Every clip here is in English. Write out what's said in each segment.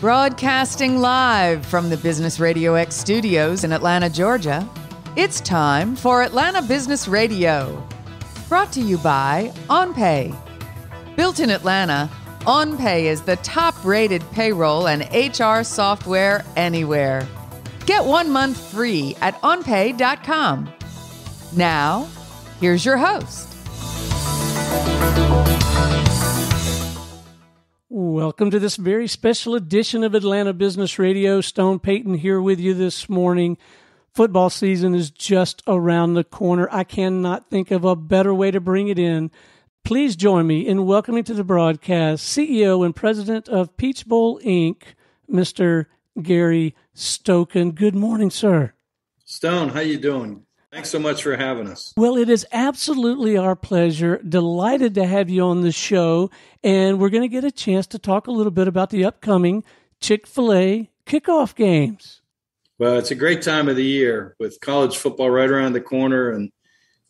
Broadcasting live from the Business RadioX studios in Atlanta, Georgia, it's time for Atlanta Business Radio. Brought to you by OnPay. Built in Atlanta, OnPay is the top-rated payroll and HR software anywhere. Get 1 month free at onpay.com. Now, here's your host. Welcome to this very special edition of Atlanta Business Radio. Stone Payton here with you this morning. Football season is just around the corner. I cannot think of a better way to bring it in. Please join me in welcoming to the broadcast CEO and President of Peach Bowl, Inc., Mr. Gary Stokan. Good morning, sir. Stone, how you doing? Thanks so much for having us. Well, it is absolutely our pleasure. Delighted to have you on the show. And we're going to get a chance to talk a little bit about the upcoming Chick-fil-A Kickoff Games. Well, it's a great time of the year with college football right around the corner. And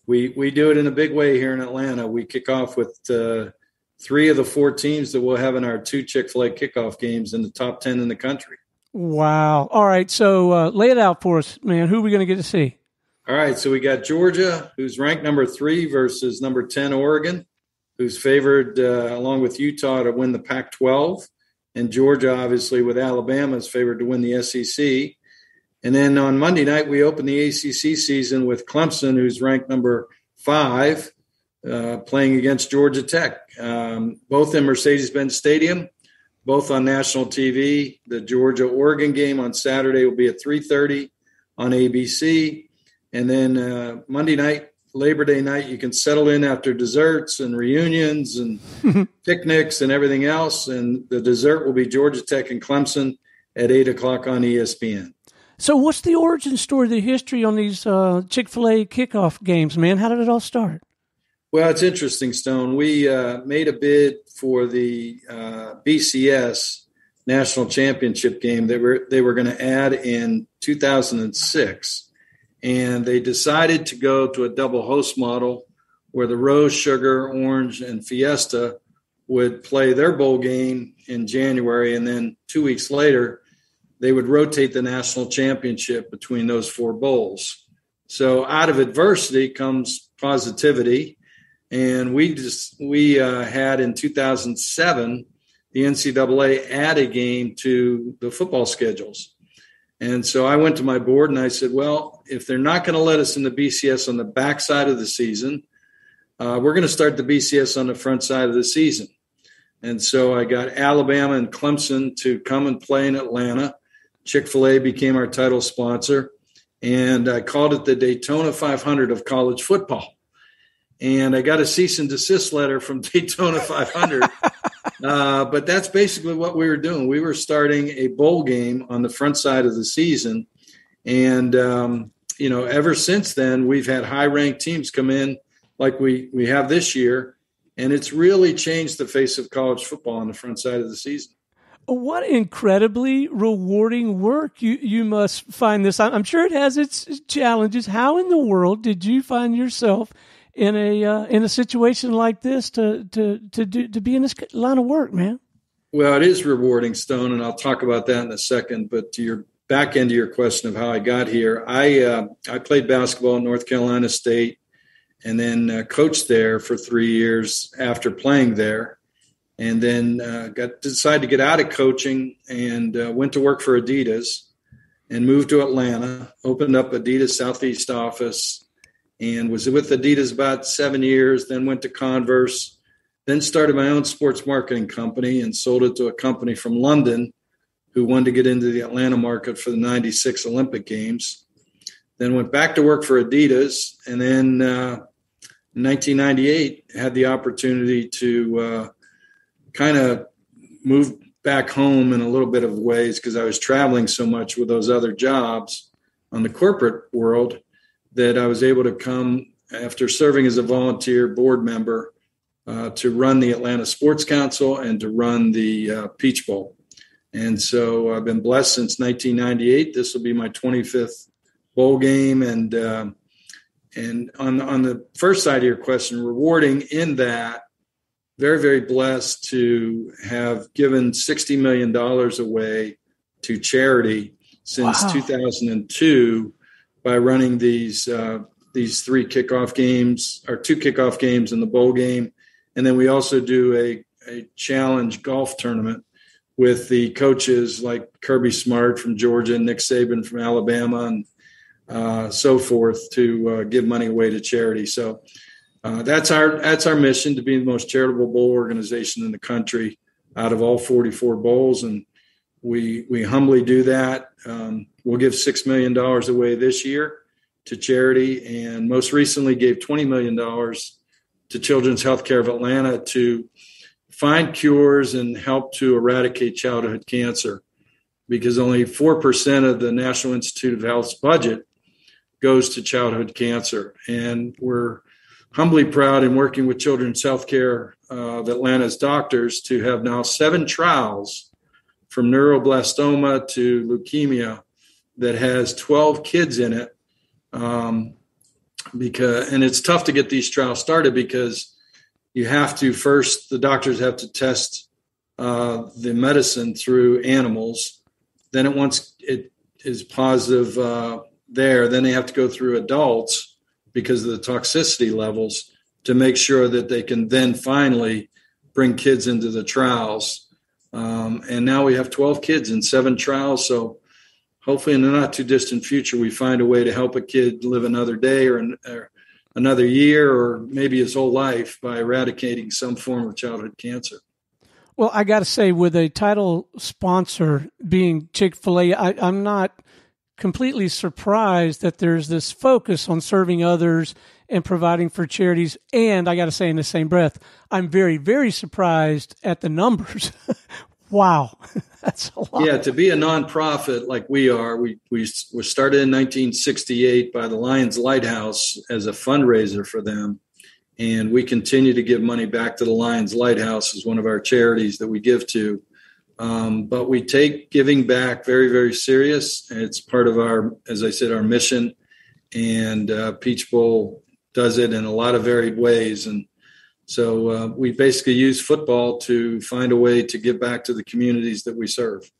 we do it in a big way here in Atlanta. We kick off with 3 of the 4 teams that we'll have in our 2 Chick-fil-A Kickoff Games in the top 10 in the country. Wow. All right. So lay it out for us, man. Who are we going to get to see? All right, so we got Georgia, who's ranked number 3 versus number 10 Oregon, who's favored along with Utah to win the Pac-12. And Georgia, obviously, with Alabama, is favored to win the SEC. And then on Monday night, we open the ACC season with Clemson, who's ranked number 5, playing against Georgia Tech. Both in Mercedes-Benz Stadium, both on national TV. The Georgia-Oregon game on Saturday will be at 3:30 on ABC. And then Monday night, Labor Day night, you can settle in after desserts and reunions and picnics and everything else. And the dessert will be Georgia Tech and Clemson at 8 o'clock on ESPN. So what's the origin story, the history on these Chick-fil-A Kickoff Games, man? How did it all start? Well, it's interesting, Stone. We made a bid for the BCS National Championship game that they were going to add in 2006. And they decided to go to a double host model where the Rose, Sugar, Orange, and Fiesta would play their bowl game in January. And then 2 weeks later, they would rotate the national championship between those 4 bowls. So out of adversity comes positivity. And we had in 2007, the NCAA add a game to the football schedules. And so I went to my board and I said, well, if they're not going to let us in the BCS on the back side of the season, we're going to start the BCS on the front side of the season. And so I got Alabama and Clemson to come and play in Atlanta. Chick-fil-A became our title sponsor. And I called it the Daytona 500 of college football. And I got a cease and desist letter from Daytona 500. But that's basically what we were doing. We were starting a bowl game on the front side of the season. And, ever since then, we've had high-ranked teams come in like we have this year. And it's really changed the face of college football on the front side of the season. What incredibly rewarding work you must find this. I'm sure it has its challenges. How in the world did you find yourself in a situation like this to be in this line of work, man? Well, it is rewarding, Stone, and I'll talk about that in a second. But to your back end of your question of how I got here, I played basketball at North Carolina State and then coached there for 3 years after playing there. And then decided to get out of coaching and went to work for Adidas and moved to Atlanta, opened up Adidas Southeast office, and was with Adidas about 7 years, then went to Converse, then started my own sports marketing company and sold it to a company from London who wanted to get into the Atlanta market for the 96 Olympic Games. Then went back to work for Adidas, and then in 1998 had the opportunity to kind of move back home in a little bit of ways because I was traveling so much with those other jobs on the corporate world that I was able to come after serving as a volunteer board member to run the Atlanta Sports Council and to run the Peach Bowl. And so I've been blessed since 1998. This will be my 25th bowl game. And on the first side of your question, rewarding in that very, very blessed to have given $60 million away to charity since 2002 by running these three kickoff games, or two kickoff games in the bowl game. And then we also do a challenge golf tournament with the coaches like Kirby Smart from Georgia, Nick Saban from Alabama, and so forth to give money away to charity. So that's our mission, to be the most charitable bowl organization in the country out of all 44 bowls. And we humbly do that. We'll give $6 million away this year to charity, and most recently gave $20 million to Children's Healthcare of Atlanta to find cures and help to eradicate childhood cancer, because only 4% of the National Institute of Health's budget goes to childhood cancer. And we're humbly proud in working with Children's Healthcare of Atlanta's doctors to have now 7 trials from neuroblastoma to leukemia that has 12 kids in it. And it's tough to get these trials started because you have to first, the doctors have to test the medicine through animals. Then once it is positive there, then they have to go through adults because of the toxicity levels to make sure that they can then finally bring kids into the trials. And now we have 12 kids in 7 trials. So hopefully in the not too distant future, we find a way to help a kid live another day or another year or maybe his whole life by eradicating some form of childhood cancer. Well, I got to say, with a title sponsor being Chick-fil-A, I'm not completely surprised that there's this focus on serving others and providing for charities. And I got to say, in the same breath, I'm very, very surprised at the numbers. Wow. That's a lot. Yeah, to be a nonprofit like we are, we were started in 1968 by the Lions Lighthouse as a fundraiser for them. And we continue to give money back to the Lions Lighthouse as one of our charities that we give to. But we take giving back very, very serious. It's part of our, as I said, our mission. And Peach Bowl does it in a lot of varied ways. And so we basically use football to find a way to give back to the communities that we serve.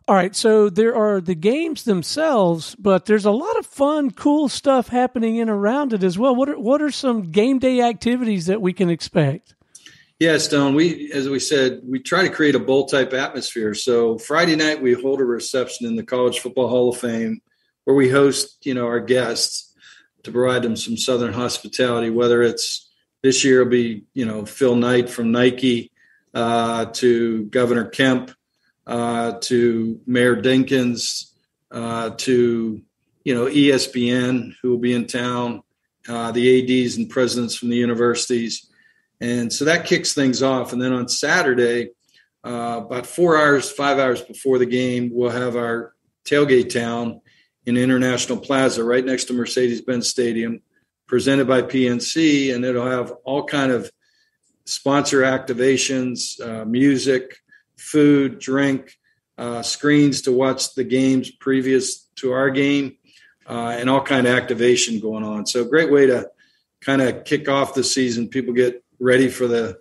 All right, so there are the games themselves, but there's a lot of fun, cool stuff happening in around it as well. What are some game day activities that we can expect? Yeah, Stone, as we said, we try to create a bowl-type atmosphere. So Friday night, we hold a reception in the College Football Hall of Fame where we host, our guests to provide them some Southern hospitality, whether it's this year it'll be, Phil Knight from Nike to Governor Kemp to Mayor Dinkins to, ESPN, who will be in town, the ADs and presidents from the universities. And so that kicks things off. And then on Saturday, about 5 hours before the game, we'll have our tailgate town in International Plaza right next to Mercedes-Benz Stadium, presented by PNC, and it'll have all kind of sponsor activations, music, food, drink, screens to watch the games previous to our game, and all kind of activation going on. So great way to kind of kick off the season. People get ready for the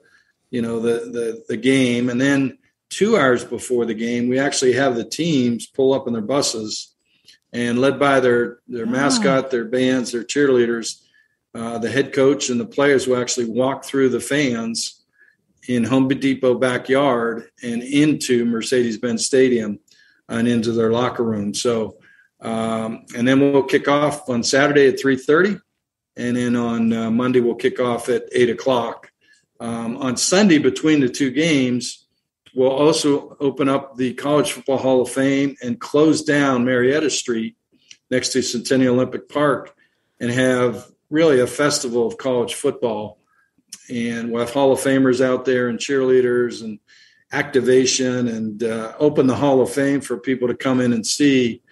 game. And then 2 hours before the game, we actually have the teams pull up in their buses and led by their mascot, their bands, their cheerleaders, the head coach and the players will actually walk through the fans in Home Depot backyard and into Mercedes-Benz Stadium and into their locker room. So, and then we'll kick off on Saturday at 3:30. And then on Monday, we'll kick off at 8 o'clock. On Sunday, between the two games, we'll also open up the College Football Hall of Fame and close down Marietta Street next to Centennial Olympic Park and have really a festival of college football. And we'll have Hall of Famers out there and cheerleaders and activation and open the Hall of Fame for people to come in and see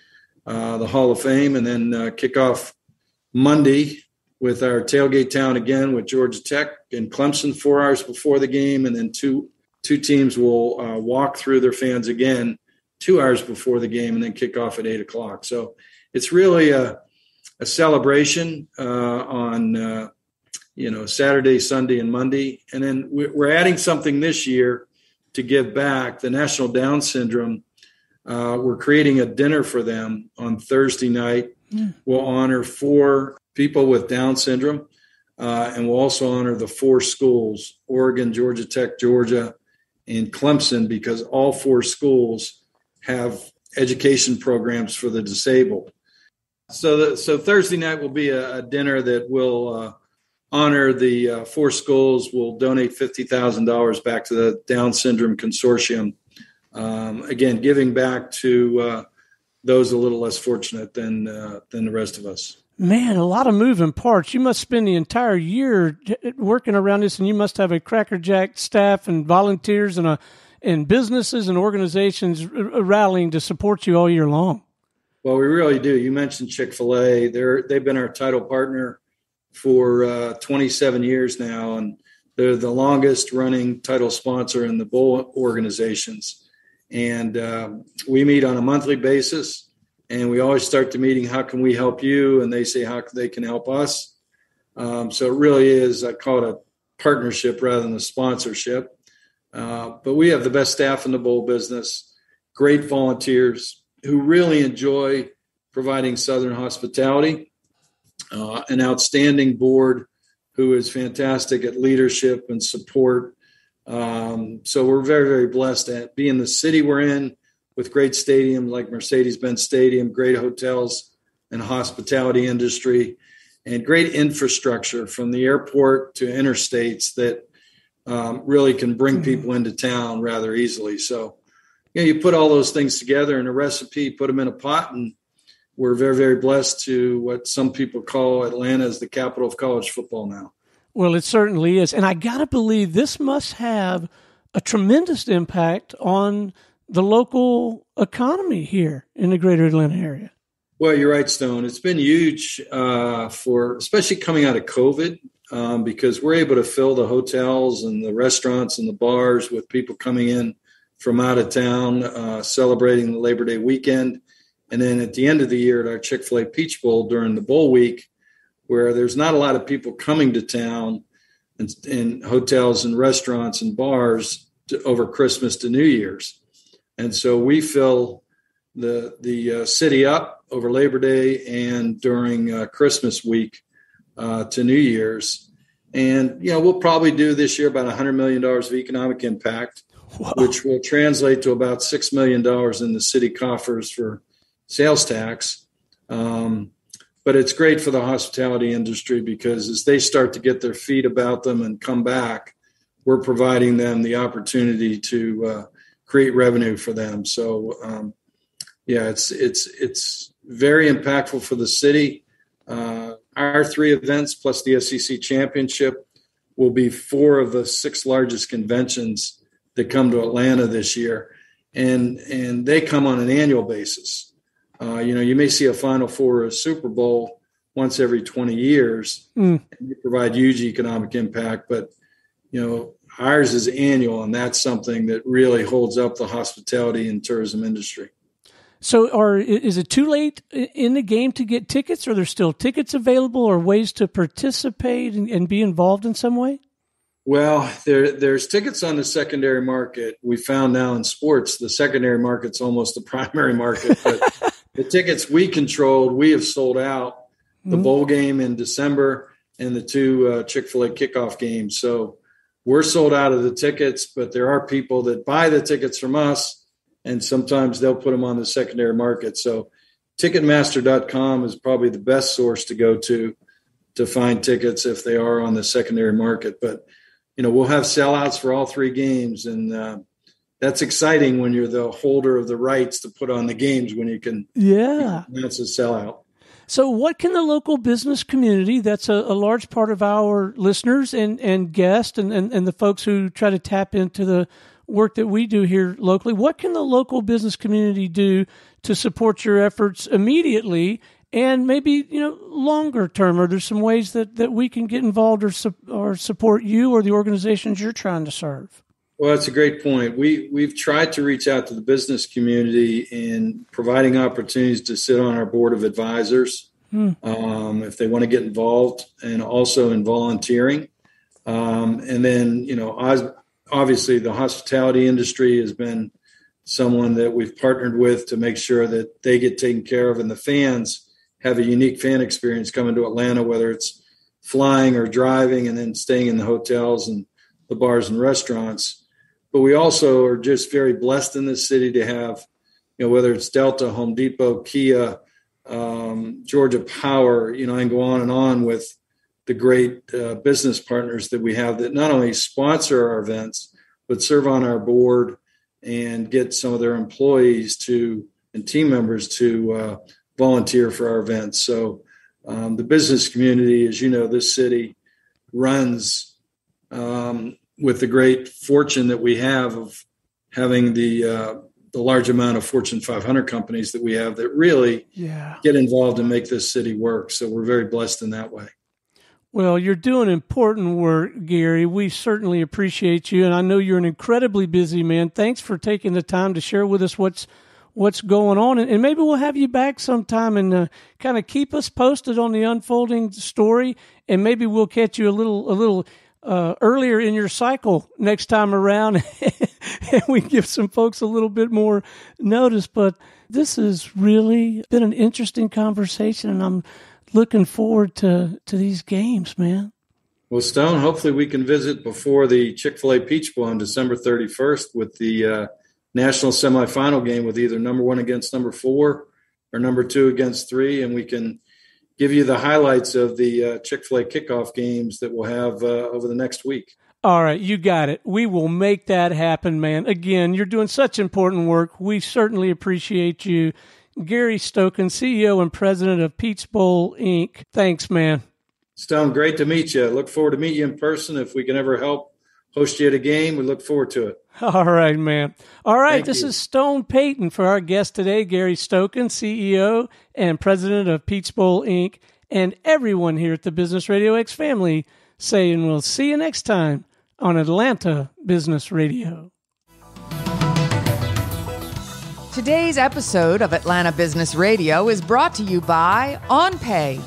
the Hall of Fame, and then kick off Monday with our tailgate town again with Georgia Tech and Clemson 4 hours before the game. And then two teams will walk through their fans again 2 hours before the game and then kick off at 8 o'clock. So it's really a celebration on Saturday, Sunday, and Monday. And then we're adding something this year to give back. The National Down Syndrome, we're creating a dinner for them on Thursday night. We'll honor 4 people with Down syndrome, and we'll also honor the 4 schools, Oregon, Georgia Tech, Georgia, and Clemson, because all 4 schools have education programs for the disabled. So Thursday night will be a dinner that will honor the 4 schools. We'll donate $50,000 back to the Down Syndrome Consortium. Again, giving back to those a little less fortunate than the rest of us. Man, a lot of moving parts. You must spend the entire year working around this, and you must have a crackerjack staff and volunteers and businesses and organizations rallying to support you all year long. Well, we really do. You mentioned Chick-fil-A. They've been our title partner for 27 years now, and they're the longest running title sponsor in the bowl organizations. And we meet on a monthly basis, and we always start the meeting, how can we help you? And they say how they can help us. So it really is, I call it a partnership rather than a sponsorship. But we have the best staff in the bowl business, great volunteers who really enjoy providing Southern hospitality, an outstanding board who is fantastic at leadership and support. So we're very, very blessed to be in the city we're in, with great stadiums like Mercedes-Benz Stadium, great hotels and hospitality industry, and great infrastructure from the airport to interstates that really can bring people into town rather easily. So, you put all those things together in a recipe, put them in a pot, and we're very, very blessed to what some people call Atlanta as the capital of college football now. Well, it certainly is. And I got to believe this must have a tremendous impact on the local economy here in the greater Atlanta area. Well, you're right, Stone. It's been huge for especially coming out of COVID because we're able to fill the hotels and the restaurants and the bars with people coming in from out of town celebrating the Labor Day weekend. And then at the end of the year at our Chick-fil-A Peach Bowl during the bowl week, where there's not a lot of people coming to town in hotels and restaurants and bars over Christmas to New Year's. And so we fill the city up over Labor Day and during Christmas week to New Year's. And, we'll probably do this year about $100 million of economic impact, which will translate to about $6 million in the city coffers for sales tax. But it's great for the hospitality industry because as they start to get their feet about them and come back, we're providing them the opportunity to create revenue for them. So, it's very impactful for the city. Our 3 events plus the SEC championship will be 4 of the 6 largest conventions that come to Atlanta this year. And they come on an annual basis. You may see a Final Four or a Super Bowl once every 20 years and you provide huge economic impact. But, ours is annual, and that's something that really holds up the hospitality and tourism industry. So is it too late in the game to get tickets? Are there still tickets available or ways to participate and be involved in some way? Well, there's tickets on the secondary market. We found now in sports, the secondary market's almost the primary market. But the tickets we controlled, we have sold out. The bowl game in December and the 2 Chick-fil-A Kickoff games. So we're sold out of the tickets, but there are people that buy the tickets from us, and sometimes they'll put them on the secondary market. So Ticketmaster.com is probably the best source to go to find tickets if they are on the secondary market. But, we'll have sellouts for all 3 games, and that's exciting when you're the holder of the rights to put on the games when you can announce a sellout. So what can the local business community, that's a large part of our listeners and guests and the folks who try to tap into the work that we do here locally, what can the local business community do to support your efforts immediately and maybe, longer term? Are there some ways that we can get involved or support you or the organizations you're trying to serve? Well, that's a great point. We've tried to reach out to the business community in providing opportunities to sit on our board of advisors. if they want to get involved, and also in volunteering. And then, obviously the hospitality industry has been someone that we've partnered with to make sure that they get taken care of, and the fans have a unique fan experience coming to Atlanta, whether it's flying or driving and then staying in the hotels and the bars and restaurants. But we also are just very blessed in this city to have, whether it's Delta, Home Depot, Kia, Georgia Power, I can go on and on with the great business partners that we have that not only sponsor our events, but serve on our board and get some of their employees and team members to volunteer for our events. So the business community, as you know, this city runs with the great fortune that we have of having the large amount of Fortune 500 companies that we have that really get involved and make this city work. So we're very blessed in that way. Well, you're doing important work, Gary. We certainly appreciate you, and I know you're an incredibly busy man. Thanks for taking the time to share with us what's going on, and maybe we'll have you back sometime and kind of keep us posted on the unfolding story, and maybe we'll catch you a little earlier in your cycle next time around, and we give some folks a little bit more notice. But this has really been an interesting conversation, and I'm looking forward to these games, man. Well, Stone, hopefully we can visit before the Chick-fil-A Peach Bowl on December 31st with the national semifinal game with either number 1 against number 4 or number 2 against 3, and we can give you the highlights of the Chick-fil-A Kickoff games that we'll have over the next week. All right, you got it. We will make that happen, man. Again, you're doing such important work. We certainly appreciate you. Gary Stokan, CEO and president of Peach Bowl, Inc. Thanks, man. Stone, great to meet you. Look forward to meeting you in person. If we can ever help host you at a game, we look forward to it. All right, man. All right, Thank this you. is Stone Payton for our guest today, Gary Stokan, CEO and president of Peach Bowl, Inc., and everyone here at the Business RadioX family saying we'll see you next time on Atlanta Business Radio. Today's episode of Atlanta Business Radio is brought to you by OnPay.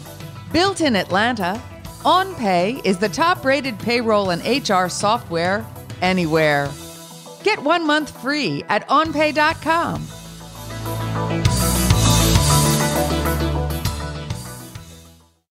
Built in Atlanta, OnPay is the top-rated payroll and HR software anywhere. Get 1 month free at onpay.com.